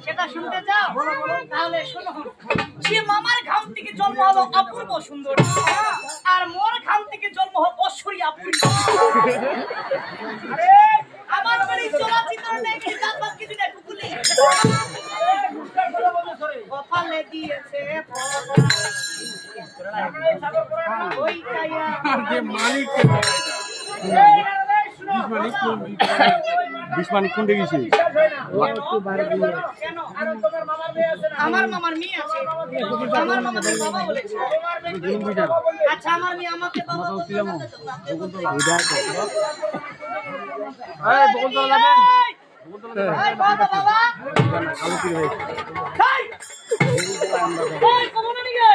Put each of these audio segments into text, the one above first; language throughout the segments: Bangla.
সেটা শুনতে চাও তাহলে শোনো যে মামার ঘাম থেকে জন্ম হলো অপূর্ব সুন্দর আর মোর ঘাম থেকে জন্ম হলো অশ্বরী আপুরি আমার বাড়ি চলচ্চিত্র দেখে জাতপাত কিছু না টুকুলি কপালে দিয়েছে বিশমানিক কোন গেছে আমার মামার মেয়ে আছে আমার মামাকে বাবা বলেছে আচ্ছা আমার মেয়ে আমাকে বাবা বলতে এই বকুল তো লাগেন এই বাবা বাবা কালো কি ভাই এই কোন নিয়ে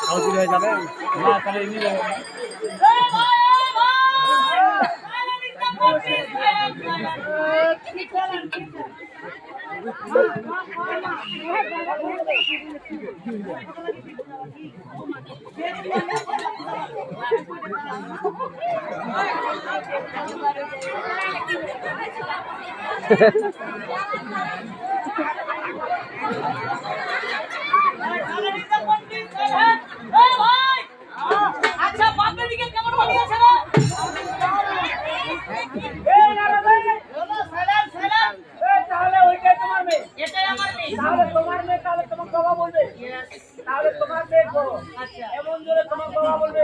কালো কি ভাই যাবেন না তাহলে এমনি যাবেন আচ্ছা বাপের দিকে কেমন বানিয়েছে না তাহলে ওইটাই তোমার মেয়ে এটাই আমার মেয়ে তাহলে তোমার মেয়ে তাহলে তোমার বাবা বলবে তাহলে তোমার মেয়ে বড় আচ্ছা এমন জোরে তোমার বাবা বলবে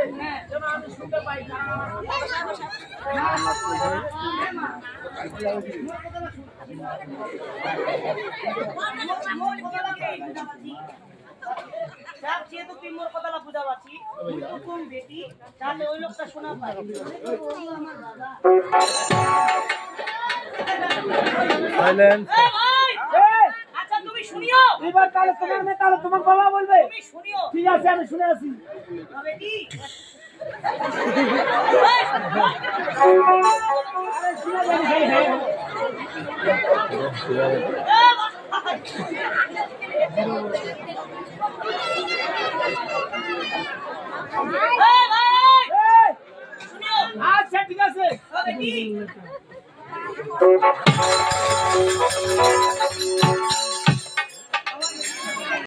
যেন আমি শুনতে পাই যেহেতু তুই মোর কথাটা বুঝা পাচ্ছি কোন বেটি তাহলে ওই লোকটা শোনা পাই সাইলেন্স আচ্ছা তুমি শুনিও এবার তাহলে তোমার মেয়ে তাহলে তোমার বাবা বলবে তুমি শুনিও ঠিক আছে আমি শুনে আছি বেটি আচ্ছা ঠিক আছে বেটি